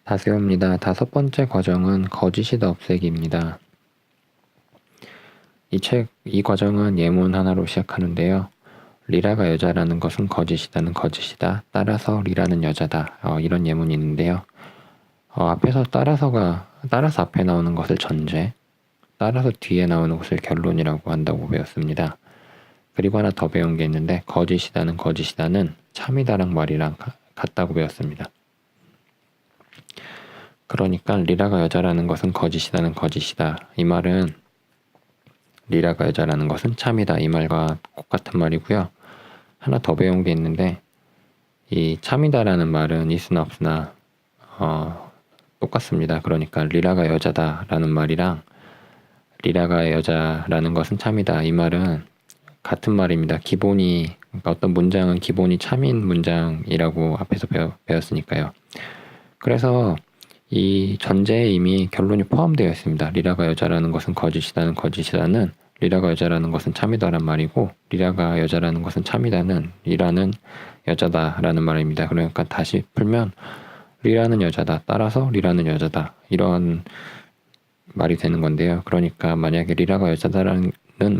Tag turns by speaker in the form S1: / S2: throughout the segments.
S1: 다세요입니다. 다섯 번째 과정은 거짓이다 없애기입니다. 이 과정은 예문 하나로 시작하는데요. 리라가 여자라는 것은 거짓이다는 거짓이다. 따라서 리라는 여자다. 이런 예문이 있는데요. 앞에서 따라서 앞에 나오는 것을 전제, 따라서 뒤에 나오는 것을 결론이라고 한다고 배웠습니다. 그리고 하나 더 배운 게 있는데 거짓이다는 참이다랑 말이랑 같다고 배웠습니다. 그러니까 리라가 여자라는 것은 거짓이다는 거짓이다. 이 말은 리라가 여자라는 것은 참이다. 이 말과 똑같은 말이고요. 하나 더 배운 게 있는데 이 참이다라는 말은 있으나 없으나 똑같습니다. 그러니까 리라가 여자다라는 말이랑 리라가 여자라는 것은 참이다. 이 말은 같은 말입니다. 그러니까 어떤 문장은 기본이 참인 문장이라고 앞에서 배웠으니까요. 그래서 이 전제에 이미 결론이 포함되어 있습니다. 리라가 여자라는 것은 거짓이다는 리라가 여자라는 것은 참이다란 말이고, 리라가 여자라는 것은 참이다는 리라는 여자다라는 말입니다. 그러니까 다시 풀면 리라는 여자다, 따라서 리라는 여자다, 이런 말이 되는 건데요. 그러니까 만약에 리라가 여자다라는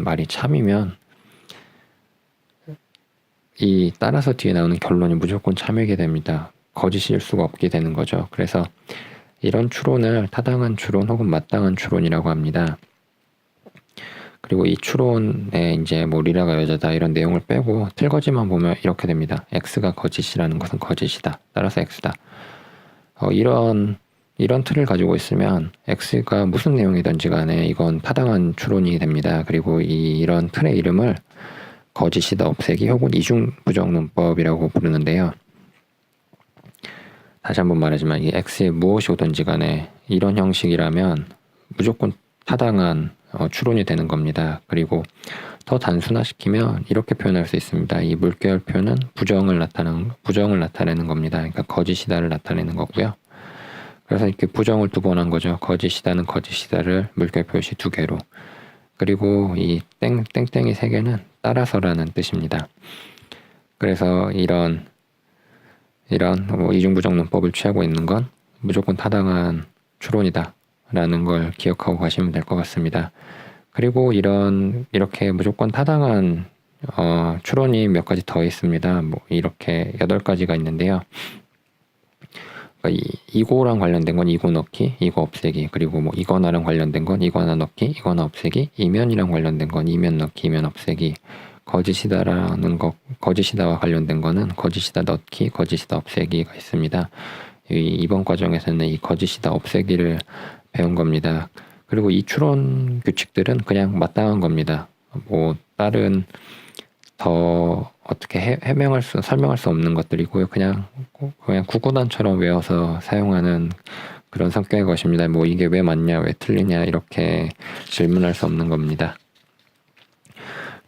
S1: 말이 참이면 이 따라서 뒤에 나오는 결론이 무조건 참이게 됩니다. 거짓일 수가 없게 되는 거죠. 그래서 이런 추론을 타당한 추론 혹은 마땅한 추론이라고 합니다. 그리고 이 추론에 이제 뭐 리라가 여자다 이런 내용을 빼고 틀거지만 보면 이렇게 됩니다. X가 거짓이라는 것은 거짓이다. 따라서 X다. 이런 틀을 가지고 있으면 X가 무슨 내용이든지 간에 이건 타당한 추론이 됩니다. 그리고 이런 틀의 이름을 거짓이다 없애기 혹은 이중부정론법이라고 부르는데요. 다시 한번 말하지만 이 X에 무엇이 오든지 간에 이런 형식이라면 무조건 타당한 추론이 되는 겁니다. 그리고 더 단순화시키면 이렇게 표현할 수 있습니다. 이 물결표는 부정을 나타내는 겁니다. 그러니까 거짓이다를 나타내는 거고요. 그래서 이렇게 부정을 두 번 한 거죠. 거짓이다는 거짓이다를 물결 표시 두 개로. 그리고 이 땡땡이 세 개는 따라서라는 뜻입니다. 그래서 이런 이중부정론법을 취하고 있는 건 무조건 타당한 추론이다 라는 걸 기억하고 가시면 될 것 같습니다. 그리고 이렇게 무조건 타당한 추론이 몇 가지 더 있습니다. 이렇게 8가지가 있는데요. 그러니까 이거랑 관련된 건 이거 넣기, 이거 없애기, 그리고 이거나랑 관련된 건 이거나 넣기, 이거나 없애기, 이면이랑 관련된 건 이면 넣기, 이면 없애기, 거짓이다와 관련된 거는 거짓이다 넣기, 거짓이다 없애기가 있습니다. 이번 과정에서는 이 거짓이다 없애기를 배운 겁니다. 그리고 이 추론 규칙들은 그냥 마땅한 겁니다. 다른 더 어떻게 설명할 수 없는 것들이고요. 그냥 구구단처럼 외워서 사용하는 그런 성격의 것입니다. 이게 왜 맞냐, 왜 틀리냐 이렇게 질문할 수 없는 겁니다.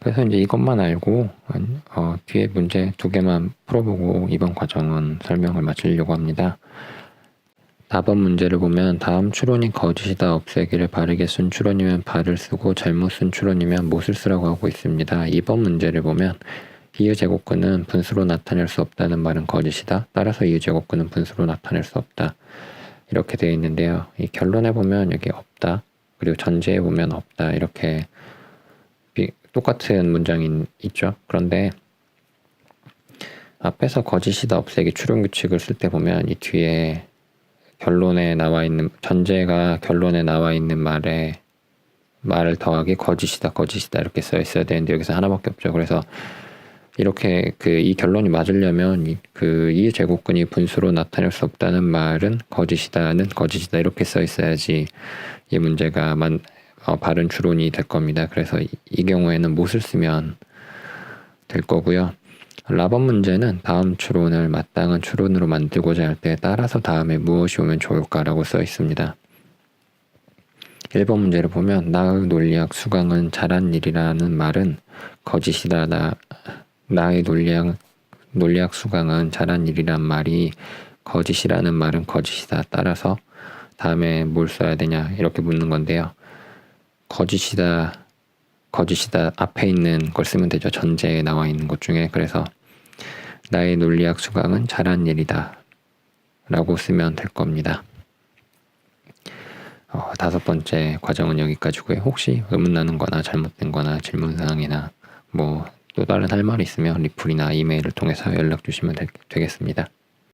S1: 그래서 이제 이것만 알고 뒤에 문제 2개만 풀어보고 이번 과정은 설명을 마치려고 합니다. 4번 문제를 보면 다음 추론이 거짓이다 없애기를 바르게 쓴 추론이면 바를 쓰고 잘못 쓴 추론이면 못을 쓰라고 하고 있습니다. 2번 문제를 보면 이의제곱근은 분수로 나타낼 수 없다는 말은 거짓이다. 따라서 이의제곱근은 분수로 나타낼 수 없다. 이렇게 되어 있는데요. 이 결론에 보면 여기 없다. 그리고 전제에 보면 없다. 이렇게 똑같은 문장이 있죠. 그런데 앞에서 거짓이다 없애기 추론 규칙을 쓸 때 보면 이 뒤에 전제가 결론에 나와 있는 말을 더하기 거짓이다 이렇게 써 있어야 되는데 여기서 하나밖에 없죠. 그래서 이렇게 이 결론이 맞으려면 이 제곱근이 분수로 나타낼 수 없다는 말은 거짓이다 이렇게 써 있어야지 이 문제가 바른 추론이 될 겁니다. 그래서 이 경우에는 못을 쓰면 될 거고요. 라번 문제는 다음 추론을 마땅한 추론으로 만들고자 할 때 따라서 다음에 무엇이 오면 좋을까라고 써 있습니다. 1번 문제를 보면 나의 논리학 수강은 잘한 일이라는 말은 거짓이다. 나의 논리학 수강은 잘한 일이란 말이 거짓이라는 말은 거짓이다. 따라서 다음에 뭘 써야 되냐 이렇게 묻는 건데요. 거짓이다 앞에 있는 걸 쓰면 되죠. 전제에 나와 있는 것 중에. 그래서 나의 논리학 수강은 잘한 일이다 라고 쓰면 될 겁니다. 5번째 과정은 여기까지고요. 혹시 의문나는 거나 잘못된 거나 질문사항이나 뭐 또 다른 할 말이 있으면 리플이나 이메일을 통해서 연락 주시면 되겠습니다.